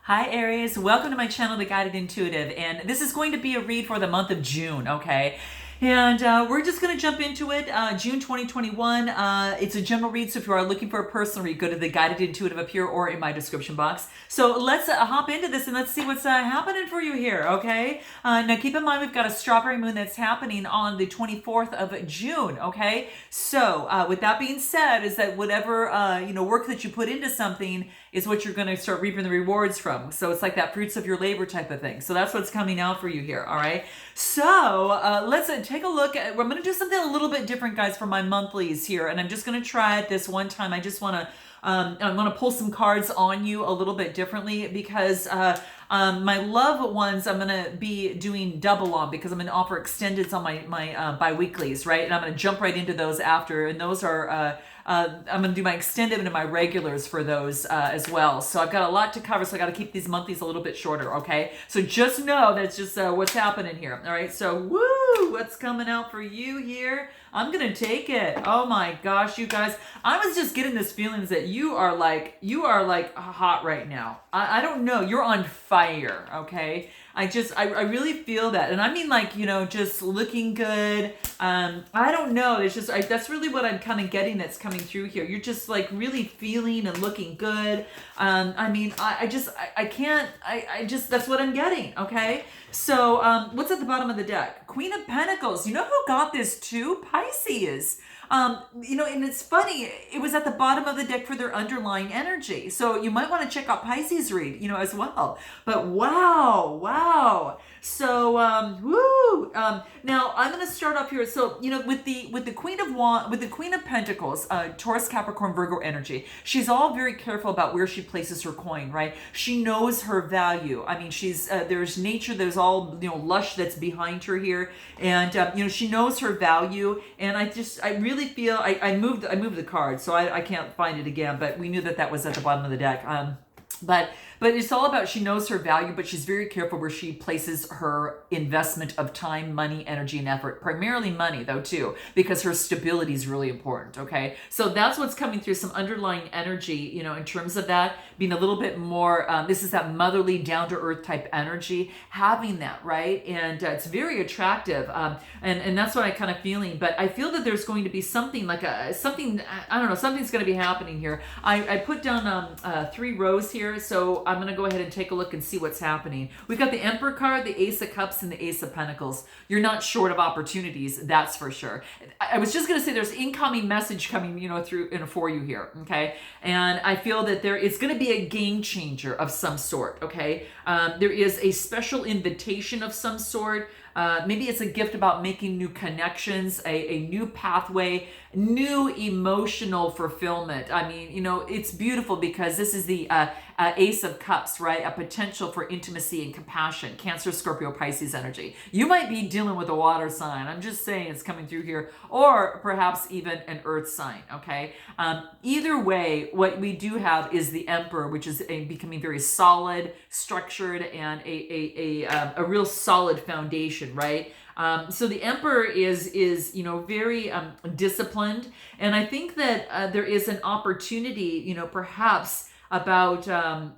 Hi Aries, welcome to my channel, The Guided Intuitive, and this is going to be a read for the month of June, okay? And we're just going to jump into it. June 2021, it's a general read, so if you are looking for a personal read, go to The Guided Intuitive up here or in my description box. So let's hop into this and let's see what's happening for you here, okay? Now keep in mind we've got a strawberry moon that's happening on the 24th of June, okay? So with that being said, is that whatever work that you put into something is what you're going to start reaping the rewards from. So it's like that fruits of your labor type of thing. So that's what's coming out for you here, all right? So let's take a look at, I'm going to do something a little bit different, guys, for my monthlies here. And I'm just going to try it this one time. I just want to I'm going to pull some cards on you a little bit differently because my loved ones I'm going to be doing double on because I'm going to offer extendeds on my bi-weeklies, right? And I'm going to jump right into those after. And those are, I'm going to do my extended and my regulars for those as well. So I've got a lot to cover, so I got to keep these monthlies a little bit shorter, okay? So just know that's just what's happening here, all right? So, woo, what's coming out for you here? I'm going to take it. Oh my gosh, you guys. I was just getting this feeling that you are like hot right now. I don't know. You're on fire, okay? I really feel that. And I mean like, just looking good. I don't know. It's just, that's really what I'm kind of getting that's coming through here. You're just like really feeling and looking good. That's what I'm getting, okay? So what's at the bottom of the deck? Queen of Pentacles. You know who got this too? Pisces. And it's funny, it was at the bottom of the deck for their underlying energy. So you might want to check out Pisces read, as well. But wow. So, now I'm going to start off here. So, with the Queen of Pentacles, Taurus, Capricorn, Virgo energy, she's all very careful about where she places her coin, right? She knows her value. I mean, there's nature, there's all, lush that's behind her here. And, she knows her value. And I really feel, I moved the card, so I can't find it again, but we knew that was at the bottom of the deck. But it's all about she knows her value, but she's very careful where she places her investment of time, money, energy, and effort. Primarily money, though, too, because her stability is really important, okay? So that's what's coming through, some underlying energy, in terms of that, being a little bit more, this is that motherly, down-to-earth type energy, having that, right? And it's very attractive, and that's what I kind of feeling. But I feel that there's going to be something like something's going to be happening here. I put down 3 rows here, so I'm going to go ahead and take a look and see what's happening. We've got the Emperor card, the Ace of Cups, and the Ace of Pentacles. You're not short of opportunities, that's for sure. I was just going to say there's incoming message coming, through for you here, okay? And I feel that there is going to be a game changer of some sort, okay? There is a special invitation of some sort. Maybe it's a gift about making new connections, a new pathway, new emotional fulfillment. I mean, it's beautiful because this is the Ace of Cups, right? A potential for intimacy and compassion. Cancer, Scorpio, Pisces energy. You might be dealing with a water sign. I'm just saying it's coming through here. Or perhaps even an earth sign, okay? Either way, what we do have is the Emperor, which is becoming very solid, structured, and a real solid foundation, right? So the Emperor is very disciplined, and I think that there is an opportunity, perhaps about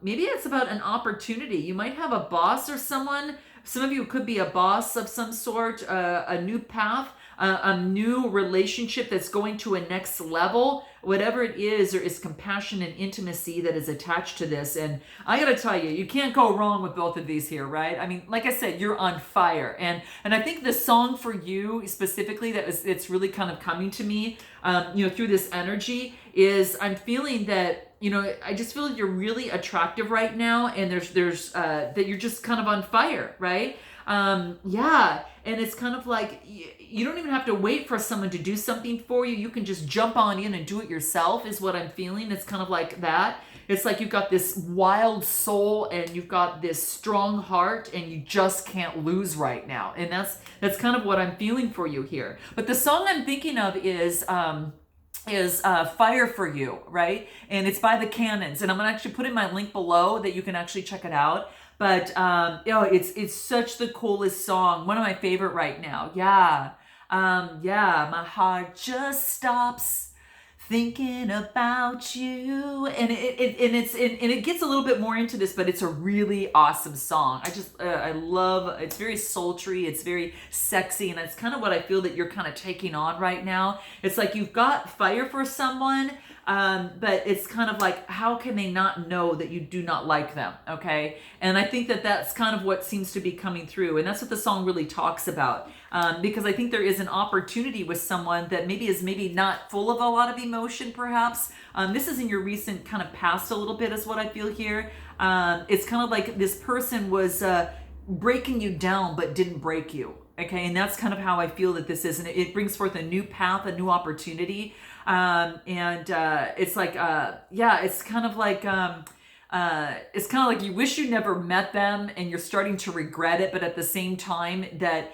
maybe it's about an opportunity. You might have a boss or someone. Some of you could be a boss of some sort, a new path, a new relationship that's going to a next level. Whatever it is, there is compassion and intimacy that is attached to this. And I got to tell you, you can't go wrong with both of these here, right? I mean, like I said, you're on fire. And I think the song for you specifically it's really kind of coming to me, through this energy is I'm feeling that, I just feel like you're really attractive right now, and there's that you're just kind of on fire, right? And it's kind of like you don't even have to wait for someone to do something for you. You can just jump on in and do it yourself is what I'm feeling. It's kind of like that. It's like you've got this wild soul and you've got this strong heart and you just can't lose right now. And that's kind of what I'm feeling for you here. But the song I'm thinking of is Fire for You, right? And it's by the Cannons. And I'm going to actually put in my link below that you can actually check it out. But, it's such the coolest song. One of my favorite right now. Yeah. My heart just stops thinking about you, and it gets a little bit more into this, but it's a really awesome song. I love, it's very sultry, it's very sexy, and it's kind of what I feel that you're kind of taking on right now. It's like you've got fire for someone, but it's kind of like, how can they not know that you do not like them? Okay. And I think that that's kind of what seems to be coming through. And that's what the song really talks about. Because I think there is an opportunity with someone that maybe is not full of a lot of emotion, perhaps. This is in your recent kind of past a little bit is what I feel here. It's kind of like this person was breaking you down, but didn't break you. Okay. And that's kind of how I feel that this is. And it brings forth a new path, a new opportunity. It's like, yeah, it's kind of like you wish you never met them and you're starting to regret it, but at the same time that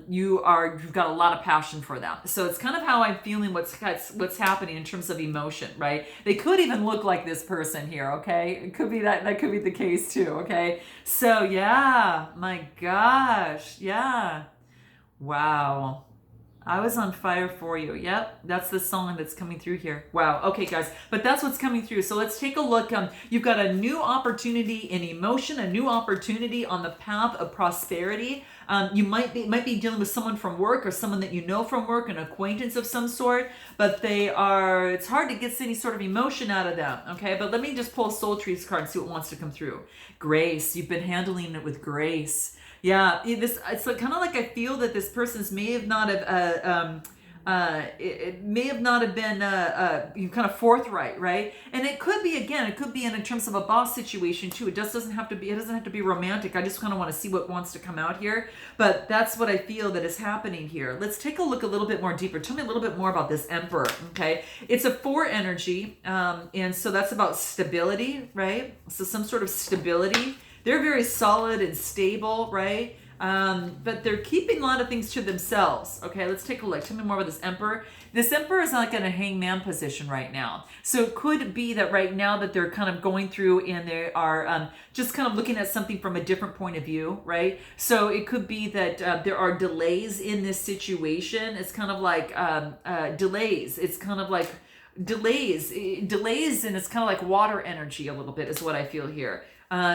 you've got a lot of passion for them. So it's kind of how I'm feeling what's happening in terms of emotion, right? They could even look like this person here, okay? It could be that could be the case too, okay? So yeah, my gosh, yeah. Wow. I was on fire for you. Yep, that's the song that's coming through here. Wow. Okay, guys, but that's what's coming through. So let's take a look. You've got a new opportunity in emotion, a new opportunity on the path of prosperity. You might be dealing with someone from work or someone that you know from work, an acquaintance of some sort, but it's hard to get any sort of emotion out of them. Okay, but let me just pull a Soul Trees card and see what wants to come through. Grace. You've been handling it with grace. Yeah, it's kind of like I feel that this person's may have not have it may have not have been kind of forthright, right? And it could be in terms of a boss situation too. It doesn't have to be romantic. I just kind of want to see what wants to come out here, but that's what I feel that is happening here. Let's take a look a little bit more deeper. Tell me a little bit more about this Emperor. Okay, it's a 4 energy, and so that's about stability, right? So some sort of stability. They're very solid and stable, right? But they're keeping a lot of things to themselves. Okay, let's take a look. Tell me more about this Emperor. This Emperor is like in a hangman position right now. So it could be that right now that they're kind of going through and they are just kind of looking at something from a different point of view, right? So it could be that there are delays in this situation. It's kind of like delays. It's kind of like delays, and it's kind of like water energy a little bit is what I feel here.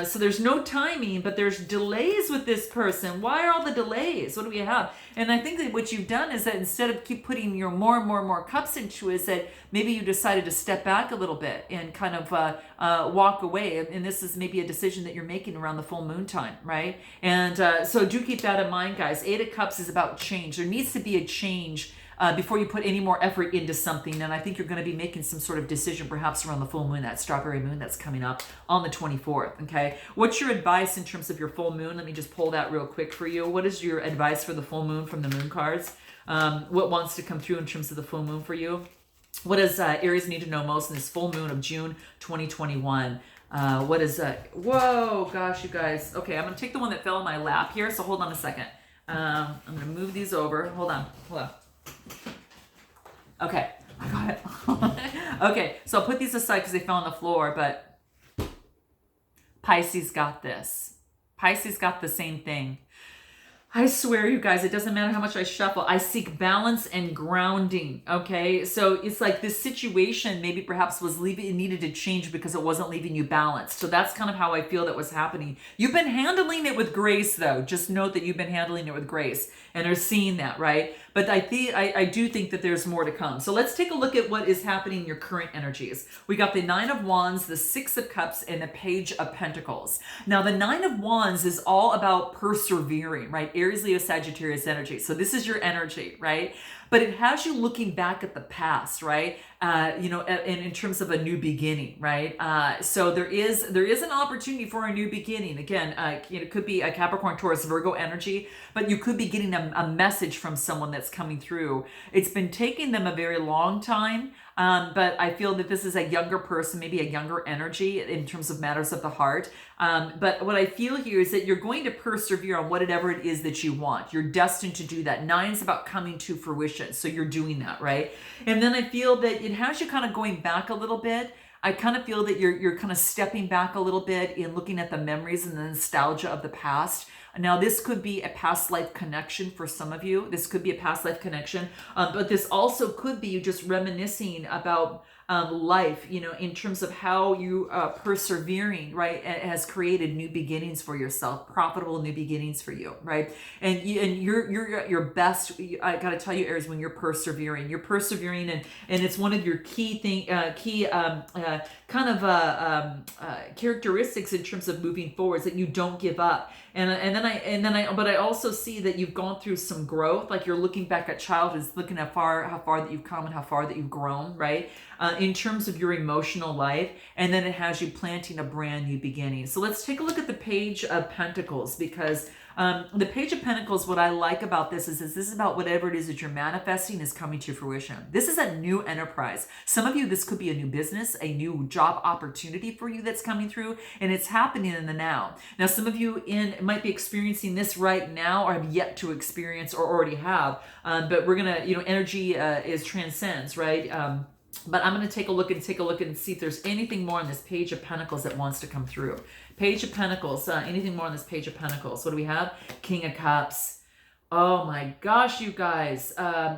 So there's no timing, but there's delays with this person. Why are all the delays? What do we have? And I think that what you've done is that instead of keep putting your more and more cups into it, is that maybe you decided to step back a little bit and kind of walk away. And this is maybe a decision that you're making around the full moon time, right? And so do keep that in mind, guys. 8 of Cups is about change. There needs to be a change before you put any more effort into something. And I think you're going to be making some sort of decision perhaps around the full moon, that strawberry moon that's coming up on the 24th. Okay. What's your advice in terms of your full moon? Let me just pull that real quick for you. What is your advice for the full moon from the moon cards? What wants to come through in terms of the full moon for you? What does Aries need to know most in this full moon of June 2021? What is whoa, gosh, you guys. Okay. I'm going to take the one that fell in my lap here. So hold on a second. I'm going to move these over. Hold on. Okay, I got it. Okay, so I'll put these aside because they fell on the floor, but Pisces got this. Pisces got the same thing. I swear, you guys, it doesn't matter how much I shuffle. I seek balance and grounding, okay? So it's like this situation maybe perhaps it needed to change because it wasn't leaving you balanced. So that's kind of how I feel that was happening. You've been handling it with grace, though. Just note that you've been handling it with grace and are seeing that, right? But I do think that there's more to come. So let's take a look at what is happening in your current energies. We got the 9 of Wands, the 6 of Cups, and the Page of Pentacles. Now, the 9 of Wands is all about persevering, right? Aries, Leo, Sagittarius energy. So this is your energy, right? But it has you looking back at the past, right? In terms of a new beginning, right? So there is an opportunity for a new beginning. Again, it could be a Capricorn, Taurus, Virgo energy, but you could be getting a message from someone that's coming through. It's been taking them a very long time. But I feel that this is a younger person, maybe a younger energy in terms of matters of the heart. But what I feel here is that you're going to persevere on whatever it is that you want. You're destined to do that. 9 is about coming to fruition. So you're doing that, right? And then I feel that it has you kind of going back a little bit. I kind of feel that you're kind of stepping back a little bit in looking at the memories and the nostalgia of the past. Now, this could be a past life connection for some of you. This could be a past life connection, but this also could be you just reminiscing about life, you know, in terms of how you persevering, right, has created new beginnings for yourself, profitable new beginnings for you, right? And you're your best. I got to tell you, Aries, when you're persevering, and it's one of your characteristics in terms of moving forwards, that you don't give up. But I also see that you've gone through some growth. Like you're looking back at childhood, looking at how far that you've come and how far that you've grown, right? In terms of your emotional life, and then it has you planting a brand new beginning. So let's take a look at the Page of Pentacles, because the Page of Pentacles, what I like about this is this is about whatever it is that you're manifesting is coming to fruition. This is a new enterprise. Some of you, this could be a new business, a new job opportunity for you that's coming through, and it's happening in the now. Now, some of you might be experiencing this right now, or have yet to experience, or already have. But we're gonna, energy is transcends, right? But I'm going to take a look and see if there's anything more on this Page of Pentacles that wants to come through. Page of Pentacles, anything more on this Page of Pentacles? What do we have? King of Cups. Oh my gosh, you guys.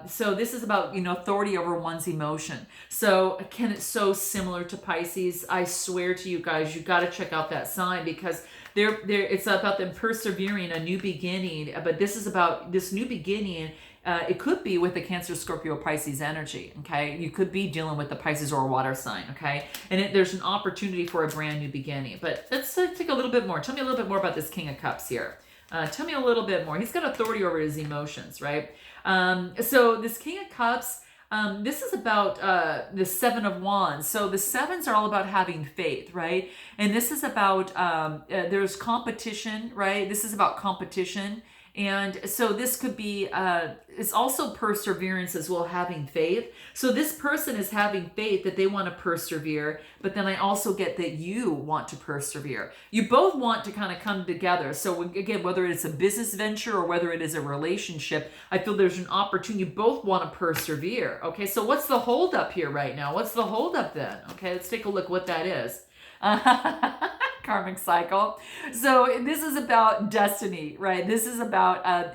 So this is about, authority over one's emotion. So again, it's so similar to Pisces. I swear to you guys, you got to check out that sign, because it's about them persevering, a new beginning. But this is about this new beginning. It could be with the Cancer, Scorpio, Pisces energy, okay? You could be dealing with the Pisces or water sign, okay? And there's an opportunity for a brand new beginning. But let's take a little bit more. Tell me a little bit more about this King of Cups here. Tell me a little bit more. He's got authority over his emotions, right? So this King of Cups, this is about the Seven of Wands. So the sevens are all about having faith, right? And this is about, there's competition, right? This is about competition. And so this could be, it's also perseverance as well, having faith. So this person is having faith that they want to persevere, but then I also get that you want to persevere. You both want to kind of come together. So again, whether it's a business venture or whether it is a relationship, I feel there's an opportunity. You both want to persevere. Okay, so what's the holdup here right now? What's the holdup then? Okay, let's take a look what that is. Karmic cycle. So this is about destiny, right? This is about,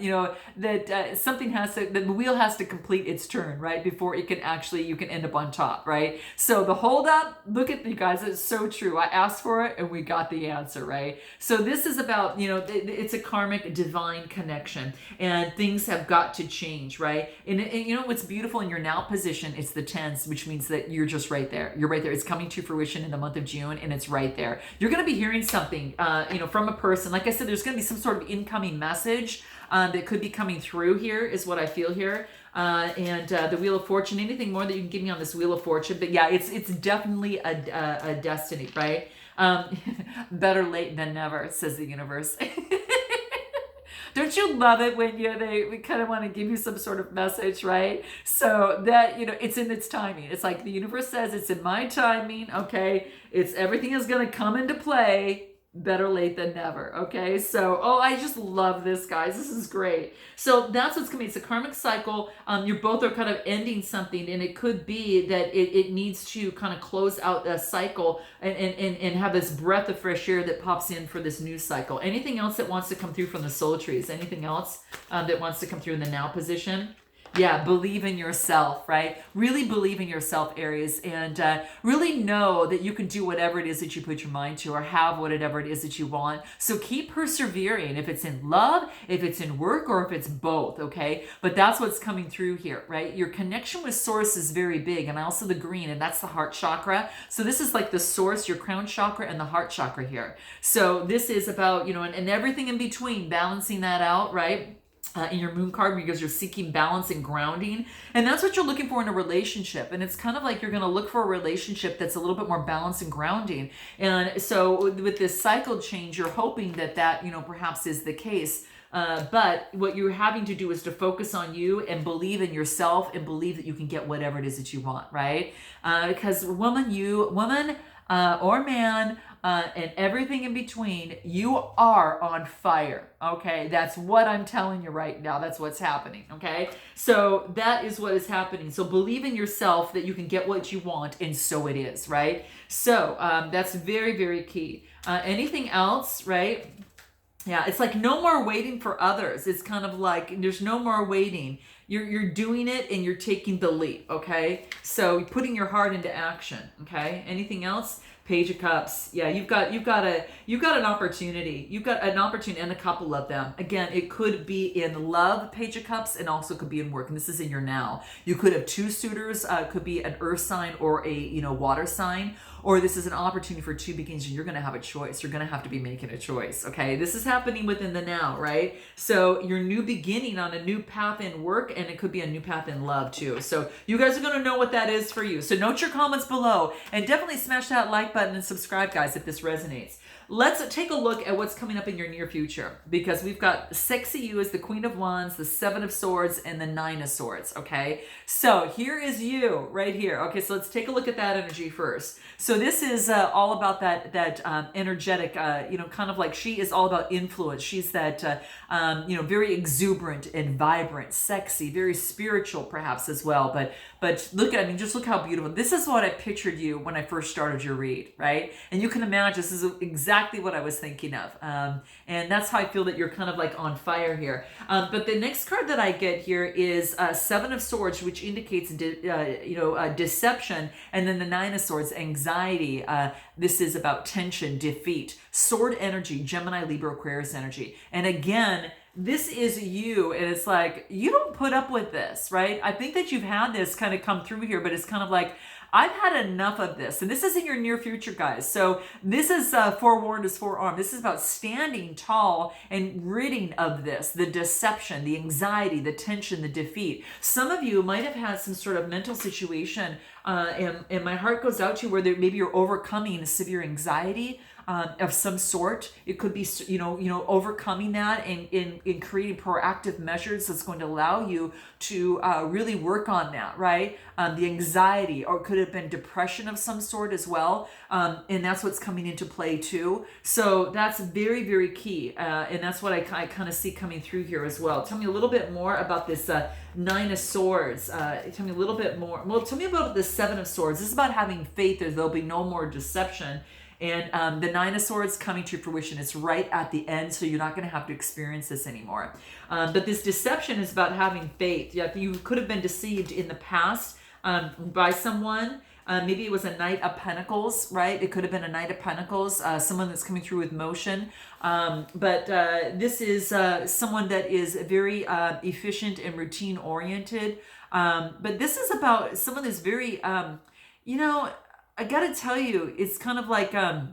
something the wheel has to complete its turn, right? Before you can end up on top, right? So the hold up, look at you guys, it's so true. I asked for it and we got the answer, right? So this is about, it's a karmic divine connection, and things have got to change, right? And what's beautiful in your now position, it's the 10s, which means that you're just right there. You're right there. It's coming to fruition in the month of June, and it's right there. You're going to be hearing something, from a person. Like I said, there's going to be some sort of incoming message that could be coming through here, is what I feel here. And the Wheel of Fortune, anything more that you can give me on this Wheel of Fortune? But yeah, it's definitely a destiny, right? Better late than never, says the universe. Don't you love it when we kind of want to give you some sort of message, right? So that, it's in its timing. It's like the universe says, it's in my timing, okay? Everything is going to come into play. Better late than never, okay? So, I just love this, guys. This is great. So that's what's coming. It's a karmic cycle. You both are kind of ending something, and it could be that it needs to kind of close out a cycle and have this breath of fresh air that pops in for this new cycle. Anything else that wants to come through from the soul trees? Anything else that wants to come through in the now position? Yeah, believe in yourself, right? Really believe in yourself, Aries, and really know that you can do whatever it is that you put your mind to, or have whatever it is that you want. So keep persevering, if it's in love, if it's in work, or if it's both, okay? But that's what's coming through here, right? Your connection with Source is very big, and also the green, and that's the heart chakra. So this is like the Source, your crown chakra, and the heart chakra here. So this is about, and everything in between, balancing that out, right? In your moon card, because you're seeking balance and grounding. And that's what you're looking for in a relationship. And it's kind of like you're going to look for a relationship that's a little bit more balanced and grounding. And so with this cycle change, you're hoping that perhaps is the case. But what you're having to do is to focus on you and believe in yourself and believe that you can get whatever it is that you want, right? Because woman or man, and everything in between, you are on fire, okay? That's what I'm telling you right now. That's what's happening, okay? So that is what is happening. So believe in yourself that you can get what you want, and so it is, right? So that's very, very key. Anything else, right? Yeah, it's like no more waiting for others. It's kind of like there's no more waiting. You're doing it and you're taking the leap, okay? So putting your heart into action, okay? Anything else? Page of Cups. Yeah, you've got an opportunity. You've got an opportunity and a couple of them. Again, it could be in love, Page of Cups, and also could be in work. And this is in your now. You could have two suitors, could be an earth sign or a water sign. Or this is an opportunity for two beginnings, and you're going to have a choice. You're going to have to be making a choice, okay? This is happening within the now, right? So your new beginning on a new path in work, and it could be a new path in love too. So you guys are going to know what that is for you. So note your comments below, and definitely smash that like button and subscribe, guys, if this resonates. Let's take a look at what's coming up in your near future, because we've got sexy you as the Queen of Wands, the Seven of Swords, and the Nine of Swords, okay? So here is you right here. Okay, so let's take a look at that energy first. So this is all about that energetic, kind of like she is all about influence. She's that, very exuberant and vibrant, sexy, very spiritual perhaps as well. But look at, just look how beautiful. This is what I pictured you when I first started your read, right? And you can imagine this is exactly what I was thinking of. And that's how I feel that you're kind of like on fire here. But the next card that I get here is Seven of Swords, which indicates, deception. And then the Nine of Swords, anxiety. This is about tension, defeat, sword energy, Gemini, Libra, Aquarius energy. And again, this is you, and it's like, you don't put up with this, right? I think that you've had this kind of come through here, but it's kind of like, I've had enough of this. And this is in your near future, guys. So this is forewarned is forearmed. This is about standing tall and ridding of this, the deception, the anxiety, the tension, the defeat. Some of you might have had some sort of mental situation, and my heart goes out to you where maybe you're overcoming severe anxiety, of some sort. It could be, overcoming that in creating proactive measures that's going to allow you to really work on that, right? The anxiety, or it could have been depression of some sort as well. And that's what's coming into play too. So that's very, very key. And that's what I kind of see coming through here as well. Tell me a little bit more about this Nine of Swords. Tell me a little bit more. Well, tell me about the Seven of Swords. This is about having faith that there'll be no more deception. And the Nine of Swords coming to fruition. It's right at the end, so you're not going to have to experience this anymore. But this deception is about having faith. Yeah, you could have been deceived in the past by someone. Maybe it was a Knight of Pentacles, right? It could have been a Knight of Pentacles, someone that's coming through with motion. But this is someone that is very efficient and routine oriented. But this is about someone that's very, I gotta tell you, it's kind of like the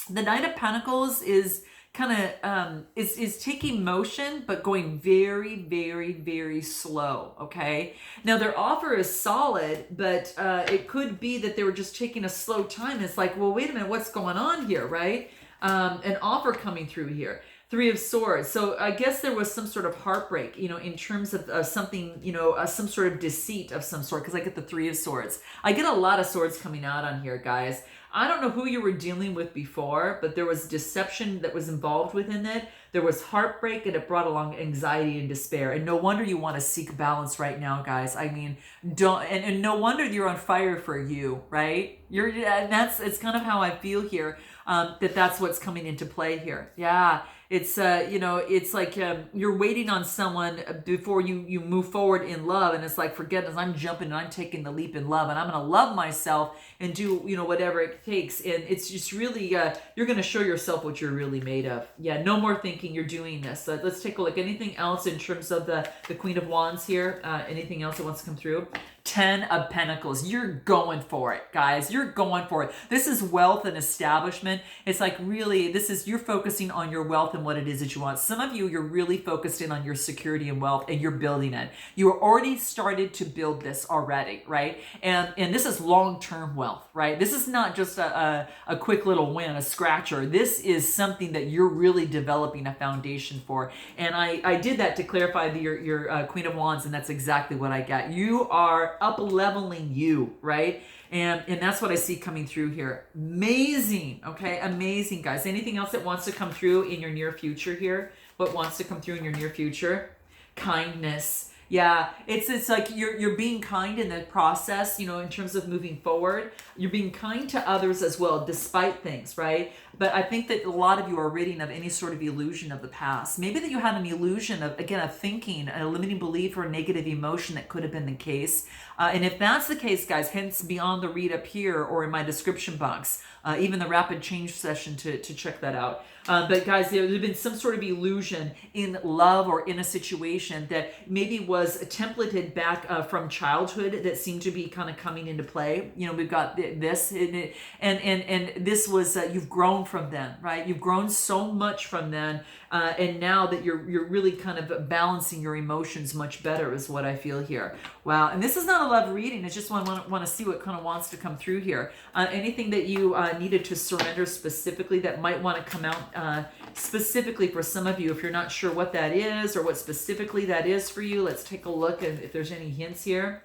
Knight of Pentacles is kind of is taking motion, but going very, very, very slow. Okay. Now their offer is solid, but it could be that they were just taking a slow time. It's like, well, wait a minute, what's going on here, right? An offer coming through here. Three of Swords. So I guess there was some sort of heartbreak, in terms of something, some sort of deceit of some sort, because I get the Three of Swords. I get a lot of swords coming out on here, guys. I don't know who you were dealing with before, but there was deception that was involved within it. There was heartbreak, and it brought along anxiety and despair. And no wonder you want to seek balance right now, guys. I mean, and no wonder you're on fire for you, right? It's kind of how I feel here, that's what's coming into play here. Yeah. It's, it's like you're waiting on someone before you move forward in love. And it's like, forget this, I'm jumping and I'm taking the leap in love. And I'm going to love myself and do, whatever it takes. And it's just really, you're going to show yourself what you're really made of. Yeah, no more thinking, you're doing this. Let's take a look. Anything else in terms of the Queen of Wands here? Anything else that wants to come through? 10 of Pentacles. You're going for it, guys. You're going for it. This is wealth and establishment. It's like really, you're focusing on your wealth and what it is that you want. Some of you, you're really focused in on your security and wealth, and you're building it. You are already started to build this already, right? And this is long-term wealth, right? This is not just a quick little win, a scratcher. This is something that you're really developing a foundation for. And I did that to clarify your Queen of Wands, and that's exactly what I got. You are up-leveling you, right? And that's what I see coming through here. Amazing, okay? Amazing, guys. Anything else that wants to come through in your near future here? What wants to come through in your near future? Kindness. Yeah, it's like you're being kind in the process, in terms of moving forward. You're being kind to others as well, despite things, right? but I think that a lot of you are ridding of any sort of illusion of the past. Maybe that you had an illusion of, again, a thinking, a limiting belief, or a negative emotion that could have been the case. And if that's the case, guys, hence beyond the read up here or in my description box, even the rapid change session to check that out. But guys, there's been some sort of illusion in love or in a situation that maybe was templated back from childhood that seemed to be kind of coming into play. You know, we've got this, and this was you've grown from then, right? You've grown so much from then, and now that you're really kind of balancing your emotions much better is what I feel here. Wow, and this is not a love reading. It's just want to see what kind of wants to come through here. Anything that you needed to surrender specifically that might want to come out specifically for some of you. If you're not sure what that is or what specifically that is for you, let's take a look and if there's any hints here.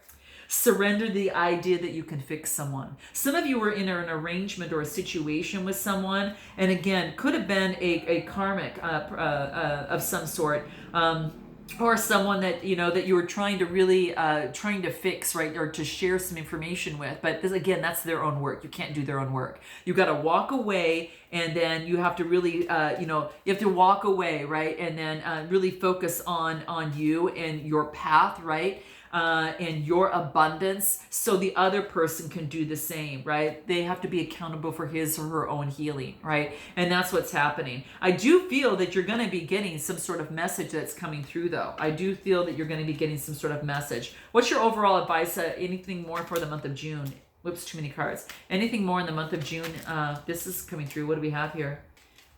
Surrender the idea that you can fix someone. Some of you were in an arrangement or a situation with someone, and again, could have been a karmic of some sort. Or someone that that you were trying to really trying to fix, right, or to share some information with. But this, again, that's their own work. You can't do their own work. You got to walk away, and then you have to really you have to walk away, right, and then really focus on you and your path, right, and your abundance, so the other person can do the same, right? They have to be accountable for his or her own healing, right? And that's what's happening. I do feel that you're going to be getting some sort of message that's coming through, though. I do feel that you're going to be getting some sort of message. What's your overall advice? Anything more for the month of June? Whoops, too many cards. Anything more in the month of June? This is coming through. What do we have here?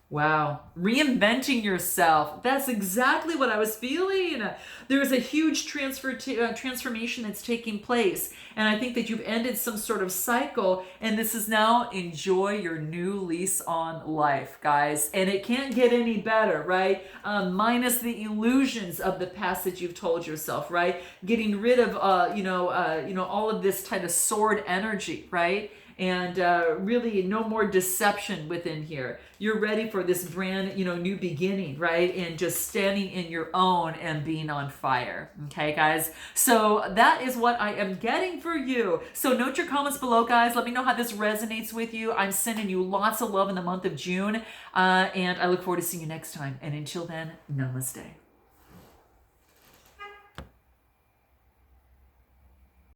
Wow. Reinventing yourself. That's exactly what I was feeling. There's a huge transformation that's taking place. And I think that you've ended some sort of cycle. And this is now enjoy your new lease on life, guys. And it can't get any better, right? Minus the illusions of the past that you've told yourself, right? Getting rid of, all of this kind of sword energy, right? And really no more deception within here. You're ready for this brand, new beginning, right? And just standing in your own and being on fire. Okay, guys? So that is what I am getting for you. So note your comments below, guys. Let me know how this resonates with you. I'm sending you lots of love in the month of June. And I look forward to seeing you next time. And until then, namaste.